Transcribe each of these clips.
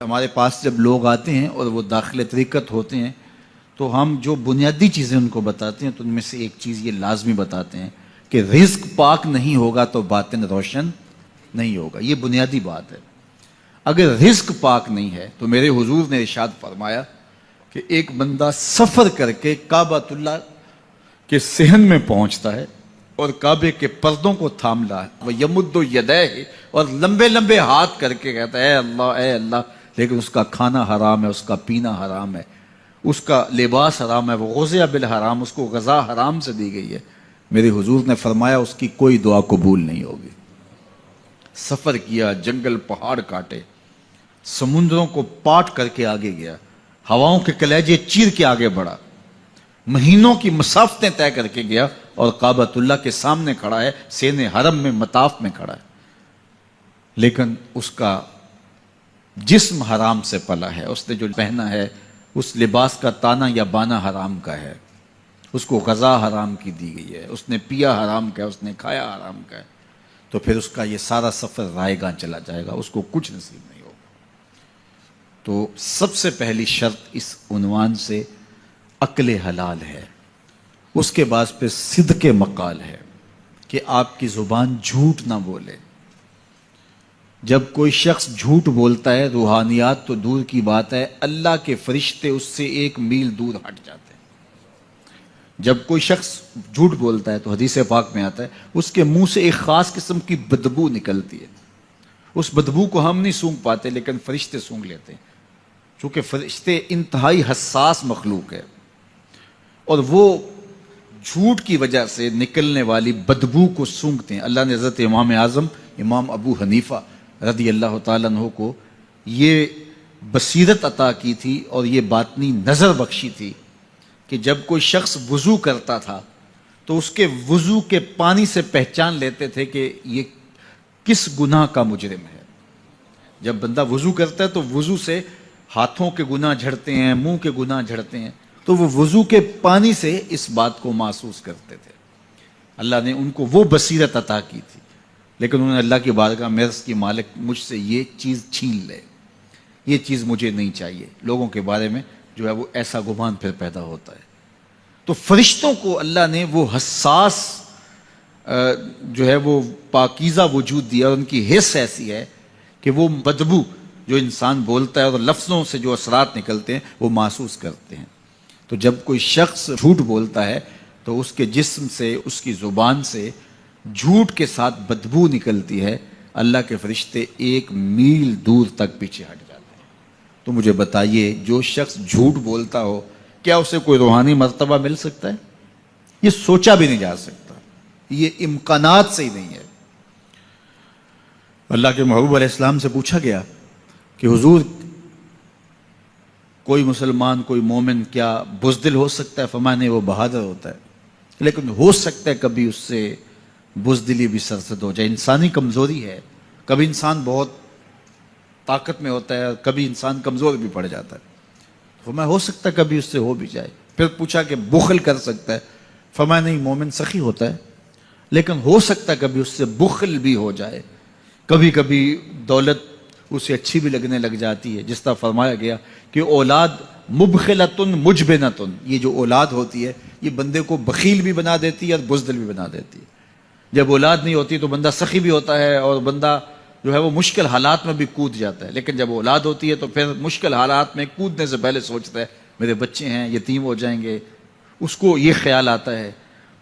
ہمارے پاس جب لوگ آتے ہیں اور وہ داخل طریقت ہوتے ہیں تو ہم جو بنیادی چیزیں ان کو بتاتے ہیں تو ان میں سے ایک چیز یہ لازمی بتاتے ہیں کہ رزق پاک نہیں ہوگا تو باطن روشن نہیں ہوگا. یہ بنیادی بات ہے. اگر رزق پاک نہیں ہے تو میرے حضور نے ارشاد فرمایا کہ ایک بندہ سفر کر کے کعبۃ اللہ کے صحن میں پہنچتا ہے اور کعبے کے پردوں کو تھام لا ہے وہ یمد یدیہ اور لمبے لمبے ہاتھ کر کے کہتا ہے اے اللہ, لیکن اس کا کھانا حرام ہے, اس کا پینا حرام ہے, اس کا لباس حرام ہے, وہ غزیہ بالحرام, اس کو غذا حرام سے دی گئی ہے. میرے حضور نے فرمایا اس کی کوئی دعا قبول نہیں ہوگی. سفر کیا, جنگل پہاڑ کاٹے, سمندروں کو پاٹ کر کے آگے گیا, ہواؤں کے کلیجے چیر کے آگے بڑھا, مہینوں کی مسافتیں طے کر کے گیا اور کعبۃ اللہ کے سامنے کھڑا ہے, سین حرم میں مطاف میں کھڑا ہے, لیکن اس کا جسم حرام سے پلا ہے. اس نے جو پہنا ہے اس لباس کا تانا یا بانا حرام کا ہے, اس کو غذا حرام کی دی گئی ہے, اس نے پیا حرام کا ہے, اس نے کھایا حرام کا ہے, تو پھر اس کا یہ سارا سفر رائے گاں چلا جائے گا, اس کو کچھ نصیب نہیں ہوگا. تو سب سے پہلی شرط اس عنوان سے عقل حلال ہے. اس کے بعد پھر صدق مقال ہے کہ آپ کی زبان جھوٹ نہ بولے. جب کوئی شخص جھوٹ بولتا ہے, روحانیات تو دور کی بات ہے, اللہ کے فرشتے اس سے 1 میل دور ہٹ جاتے ہیں. جب کوئی شخص جھوٹ بولتا ہے تو حدیث پاک میں آتا ہے اس کے منہ سے ایک خاص قسم کی بدبو نکلتی ہے. اس بدبو کو ہم نہیں سونگھ پاتے لیکن فرشتے سونگھ لیتے ہیں, چونکہ فرشتے انتہائی حساس مخلوق ہے, اور وہ جھوٹ کی وجہ سے نکلنے والی بدبو کو سونگھتے ہیں. اللہ نے حضرت امام اعظم امام ابو حنیفہ رضی اللہ تعالیٰ عنہ کو یہ بصیرت عطا کی تھی اور یہ باطنی نظر بخشی تھی کہ جب کوئی شخص وضو کرتا تھا تو اس کے وضو کے پانی سے پہچان لیتے تھے کہ یہ کس گناہ کا مجرم ہے. جب بندہ وضو کرتا ہے تو وضو سے ہاتھوں کے گناہ جھڑتے ہیں, منہ کے گناہ جھڑتے ہیں, تو وہ وضو کے پانی سے اس بات کو محسوس کرتے تھے. اللہ نے ان کو وہ بصیرت عطا کی تھی, لیکن انہوں نے اللہ کی بارگاہ میں عرض کی مالک مجھ سے یہ چیز چھین لے, یہ چیز مجھے نہیں چاہیے. لوگوں کے بارے میں جو ہے وہ ایسا گمان پھر پیدا ہوتا ہے. تو فرشتوں کو اللہ نے وہ حساس جو ہے وہ پاکیزہ وجود دیا, اور ان کی حس ایسی ہے کہ وہ بدبو جو انسان بولتا ہے اور لفظوں سے جو اثرات نکلتے ہیں وہ محسوس کرتے ہیں. تو جب کوئی شخص جھوٹ بولتا ہے تو اس کے جسم سے, اس کی زبان سے جھوٹ کے ساتھ بدبو نکلتی ہے. اللہ کے فرشتے 1 میل دور تک پیچھے ہٹ جاتے ہیں. تو مجھے بتائیے, جو شخص جھوٹ بولتا ہو کیا اسے کوئی روحانی مرتبہ مل سکتا ہے؟ یہ سوچا بھی نہیں جا سکتا, یہ امکانات سے ہی نہیں ہے. اللہ کے محبوب علیہ السلام سے پوچھا گیا کہ حضور کوئی مسلمان, کوئی مومن کیا بزدل ہو سکتا ہے؟ فرمایا نہیں, وہ بہادر ہوتا ہے, لیکن ہو سکتا ہے کبھی اس سے بزدلی بھی سرزد ہو جائے. انسانی کمزوری ہے, کبھی انسان بہت طاقت میں ہوتا ہے اور کبھی انسان کمزور بھی پڑ جاتا ہے. فرمایا ہو سکتا ہے کبھی اس سے ہو بھی جائے. پھر پوچھا کہ بخل کر سکتا ہے؟ فرمایا نہیں, مومن سخی ہوتا ہے لیکن ہو سکتا ہے کبھی اس سے بخل بھی ہو جائے. کبھی کبھی دولت اسے اچھی بھی لگنے لگ جاتی ہے, جس طرح فرمایا گیا کہ اولاد مبخلتن مجبنتن, یہ جو اولاد ہوتی ہے یہ بندے کو بخیل بھی بنا دیتی ہے اور بزدل بھی بنا دیتی ہے. جب اولاد نہیں ہوتی تو بندہ سخی بھی ہوتا ہے اور بندہ جو ہے وہ مشکل حالات میں بھی کود جاتا ہے, لیکن جب اولاد ہوتی ہے تو پھر مشکل حالات میں کودنے سے پہلے سوچتا ہے میرے بچے ہیں یتیم ہو جائیں گے. اس کو یہ خیال آتا ہے,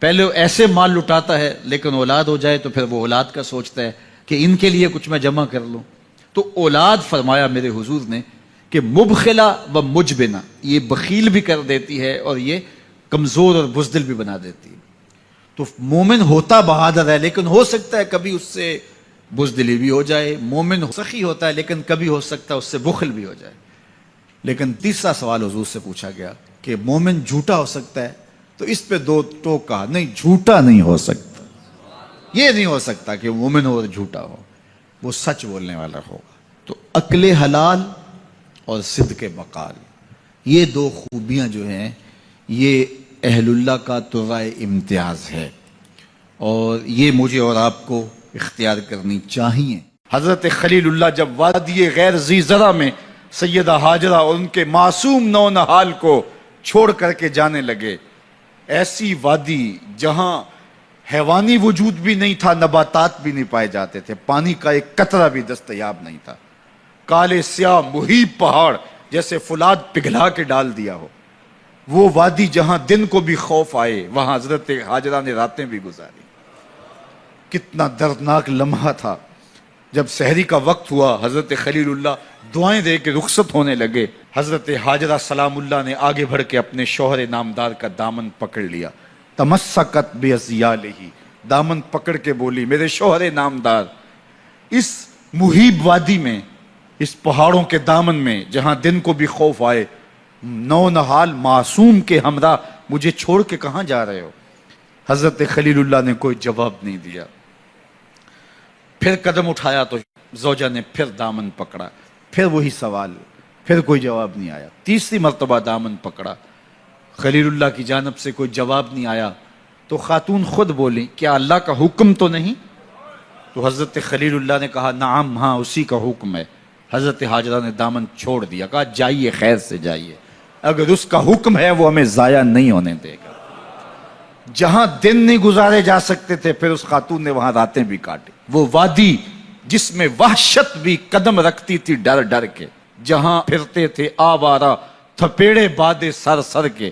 پہلے ایسے مال لٹاتا ہے لیکن اولاد ہو جائے تو پھر وہ اولاد کا سوچتا ہے کہ ان کے لیے کچھ میں جمع کر لوں. تو اولاد فرمایا میرے حضور نے کہ مبخلہ و مجبنہ, یہ بخیل بھی کر دیتی ہے اور یہ کمزور اور بزدل بھی بنا دیتی ہے. تو مومن ہوتا بہادر ہے لیکن ہو سکتا ہے کبھی اس سے بزدلی بھی ہو جائے. مومن سخی ہوتا ہے لیکن کبھی ہو سکتا ہے اس سے بخل بھی ہو جائے. لیکن تیسرا سوال حضور سے پوچھا گیا کہ مومن جھوٹا ہو سکتا ہے؟ تو اس پہ 2 ٹوک کہا, نہیں جھوٹا نہیں ہو سکتا. یہ نہیں ہو سکتا کہ مومن ہو اور جھوٹا ہو, وہ سچ بولنے والا ہوگا. تو عقل حلال اور صدق مقال, یہ 2 خوبیاں جو ہیں یہ اہل اللہ کا ترائے امتیاز ہے, اور یہ مجھے اور آپ کو اختیار کرنی چاہیے. حضرت خلیل اللہ جب وادی غیر ذی زرع میں سیدہ ہاجرہ اور ان کے معصوم نونہال کو چھوڑ کر کے جانے لگے. ایسی وادی جہاں حیوانی وجود بھی نہیں تھا، نباتات بھی نہیں پائے جاتے تھے، پانی کا ایک قطرہ بھی دستیاب نہیں تھا. کالے سیاہ محیط پہاڑ جیسے فولاد پگھلا کے ڈال دیا ہو. وہ وادی جہاں دن کو بھی خوف آئے، وہاں حضرت ہاجرہ نے راتیں بھی گزاری. کتنا دردناک لمحہ تھا. جب سحری کا وقت ہوا، حضرت خلیل اللہ دعائیں دے کے رخصت ہونے لگے. حضرت ہاجرہ سلام اللہ نے آگے بڑھ کے اپنے شوہر نامدار کا دامن پکڑ لیا. تمسکت بِأَزْيَالِهِ، دامن پکڑ کے بولی، میرے شوہر نامدار، اس محیب وادی میں، اس پہاڑوں کے دامن میں جہاں دن کو بھی خوف آئے، نونہال معصوم کے ہمراہ مجھے چھوڑ کے کہاں جا رہے ہو؟ حضرت خلیل اللہ نے کوئی جواب نہیں دیا. پھر قدم اٹھایا تو زوجہ نے پھر دامن پکڑا، پھر وہی سوال، پھر کوئی جواب نہیں آیا. تیسری مرتبہ دامن پکڑا، خلیل اللہ کی جانب سے کوئی جواب نہیں آیا. تو خاتون خود بولی، کیا اللہ کا حکم تو نہیں؟ تو حضرت خلیل اللہ نے کہا، نعم، ہاں اسی کا حکم ہے. حضرت ہاجرہ نے دامن چھوڑ دیا، کہا جائیے، خیر سے جائیے، اگر اس کا حکم ہے وہ ہمیں ضائع نہیں ہونے دے گا. جہاں دن نہیں گزارے جا سکتے تھے، پھر اس خاتون نے وہاں راتیں بھی کاٹی. وہ وادی جس میں وحشت بھی قدم رکھتی تھی ڈر ڈر کے، جہاں پھرتے تھے آوارہ تھپیڑے بادے سر سر کے،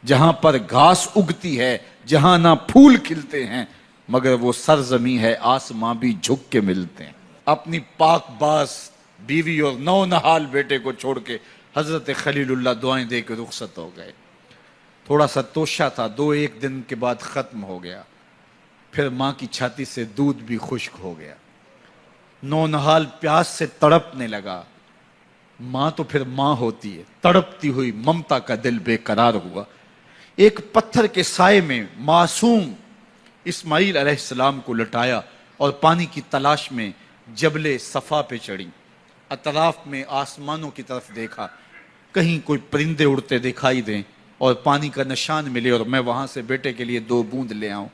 جہاں پر گھاس اگتی ہے، جہاں نہ پھول کھلتے ہیں، مگر وہ سرزمین ہے آسماں بھی جھک کے ملتے ہیں. اپنی پاک باز بیوی اور نونہال بیٹے کو چھوڑ کے حضرت خلیل اللہ دعائیں دے کے رخصت ہو گئے. تھوڑا سا توشہ تھا، 2-1 دن کے بعد ختم ہو گیا. پھر ماں کی چھاتی سے دودھ بھی خشک ہو گیا. نونہال پیاس سے تڑپنے لگا. ماں تو پھر ماں ہوتی ہے. تڑپتی ہوئی ممتا کا دل بے قرار ہوا. ایک پتھر کے سائے میں معصوم اسماعیل علیہ السلام کو لٹایا اور پانی کی تلاش میں جبل صفا پہ چڑھی. اطراف میں آسمانوں کی طرف دیکھا، کہیں کوئی پرندے اڑتے دکھائی دیں اور پانی کا نشان ملے اور میں وہاں سے بیٹے کے لیے 2 بوند لے آؤں،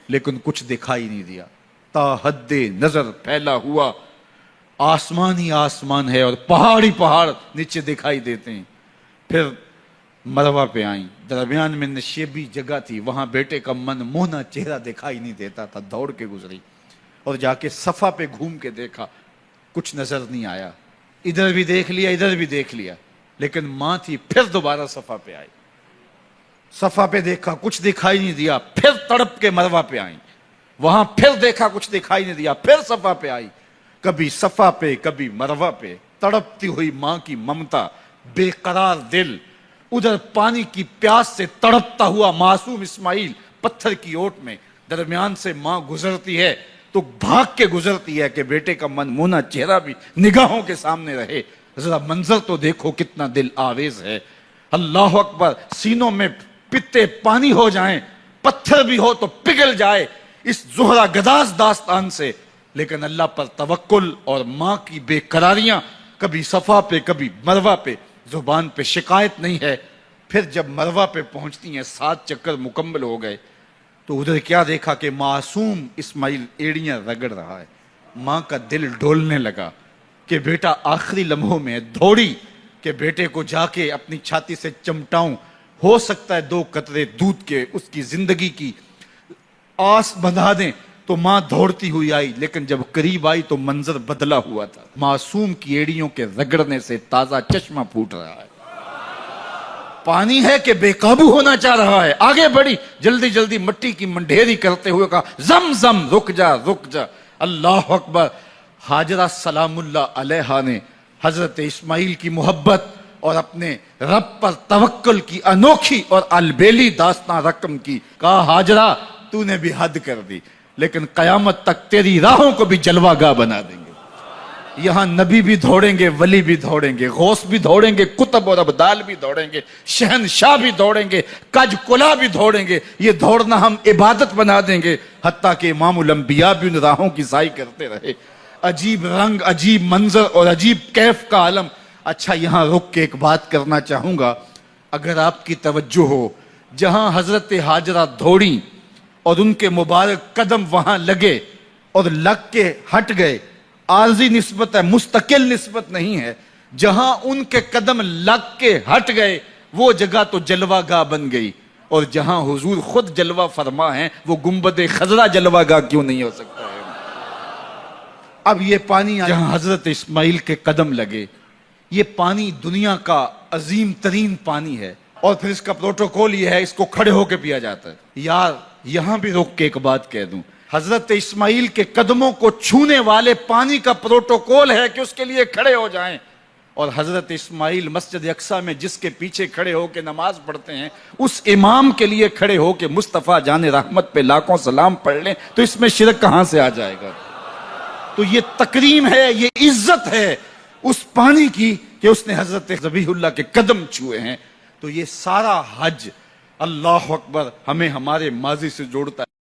لیکن کچھ دکھائی نہیں دیا. تا حد نظر پھیلا ہوا آسمان ہی آسمان ہے اور پہاڑ ہی پہاڑ نیچے دکھائی دیتے ہیں. پھر مروہ پہ آئیں، درمیان میں نشیبی جگہ تھی، وہاں بیٹے کا من مونا چہرہ دکھائی نہیں دیتا تھا. دوڑ کے گزری اور جا کے صفا پہ گھوم کے دیکھا، کچھ نظر نہیں آیا. ادھر بھی دیکھ لیا، ادھر بھی دیکھ لیا، لیکن ماں تھی. پھر دوبارہ صفا پہ آئی، صفا پہ دیکھا، کچھ دکھائی نہیں دیا. پھر تڑپ کے مروہ پہ آئیں، وہاں پھر دیکھا، کچھ دکھائی نہیں دیا. پھر صفا پہ آئی، کبھی صفا پہ کبھی مروہ پہ. تڑپتی ہوئی ماں کی ممتا، بے قرار دل. ادھر پانی کی پیاس سے تڑپتا ہوا معصوم اسماعیل پتھر کی اوٹ میں. درمیان سے ماں گزرتی ہے تو بھاگ کے گزرتی ہے کہ بیٹے کا من مونا چہرہ بھی نگاہوں کے سامنے رہے. ذرا منظر تو دیکھو کتنا دل آویز ہے. اللہ اکبر، سینوں میں پتے پانی ہو جائیں، پتھر بھی ہو تو پگھل جائے اس زہرہ گداز داستان سے. لیکن اللہ پر توکل اور ماں کی بے قراریاں، کبھی صفا پہ کبھی مروہ پہ، زبان پہ شکایت نہیں ہے. پھر جب مروہ پہ پہنچتی ہیں، 7 چکر مکمل ہو گئے، تو ادھر کیا دیکھا کہ معصوم اسماعیل ایڑیاں رگڑ رہا ہے. ماں کا دل ڈولنے لگا کہ بیٹا آخری لمحوں میں. دوڑی کہ بیٹے کو جا کے اپنی چھاتی سے چمٹاؤں، ہو سکتا ہے 2 قطرے دودھ کے اس کی زندگی کی آس بندھا دیں. تو ماں دوڑتی ہوئی آئی، لیکن جب قریب آئی تو منظر بدلا ہوا تھا. معصوم کی ایڑیوں کے رگڑنے سے تازہ چشمہ پھوٹ رہا ہے. پانی ہے کہ بے قابو ہونا چاہ رہا ہے. آگے بڑھی، جلدی جلدی مٹی کی منڈھیری کرتے ہوئے کہا، زم زم، رک جا رک جا. اللہ اکبر. ہاجرہ سلام اللہ علیہا نے حضرت اسماعیل کی محبت اور اپنے رب پر توکل کی انوکھی اور البیلی داستان رقم کی. کہا، ہاجرہ تو نے بھی حد کر دی، لیکن قیامت تک تیری راہوں کو بھی جلوہ گاہ بنا دیں گے. یہاں نبی بھی دوڑیں گے، ولی بھی دوڑیں گے، غوث بھی دوڑیں گے، کتب اور ابدال بھی دوڑیں گے، شہنشاہ بھی دوڑیں گے، کج کلا بھی دوڑیں گے. یہ دوڑنا ہم عبادت بنا دیں گے. حتیٰ کہ امام الانبیاء بھی ان راہوں کی سائی کرتے رہے. عجیب رنگ، عجیب منظر اور عجیب کیف کا عالم. اچھا، یہاں رک کے ایک بات کرنا چاہوں گا، اگر آپ کی توجہ ہو. جہاں حضرت ہاجرہ دوڑیں اور ان کے مبارک قدم وہاں لگے اور لگ کے ہٹ گئے، عارضی نسبت ہے، مستقل نسبت نہیں ہے. جہاں ان کے قدم لگ کے ہٹ گئے وہ جگہ تو جلوہ گاہ بن گئی، اور جہاں حضور خود جلوہ فرما ہیں وہ گنبد خضرا جلوہ گاہ کیوں نہیں ہو سکتا ہے؟ اب یہ پانی جہاں حضرت اسماعیل کے قدم لگے، یہ پانی دنیا کا عظیم ترین پانی ہے، اور پھر اس کا پروٹوکول یہ ہے، اس کو کھڑے ہو کے پیا جاتا ہے۔ یار یہاں بھی روک کے ایک بات کہہ دوں، حضرت اسماعیل کے قدموں کو چھونے والے پانی کا پروٹوکول ہے کہ اس کے لیے کھڑے ہو جائیں، اور حضرت اسماعیل مسجد اقصی میں جس کے پیچھے کھڑے ہو کے نماز پڑھتے ہیں اس امام کے لیے کھڑے ہو کے مصطفیٰ جان رحمت پہ لاکھوں سلام پڑھ لیں تو اس میں شرک کہاں سے آ جائے گا؟ تو یہ تکریم ہے، یہ عزت ہے اس پانی کی کہ اس نے حضرت ذبیح اللہ کے قدم چھوئے ہیں۔ تو یہ سارا حج اللہ اکبر ہمیں ہمارے ماضی سے جوڑتا ہے۔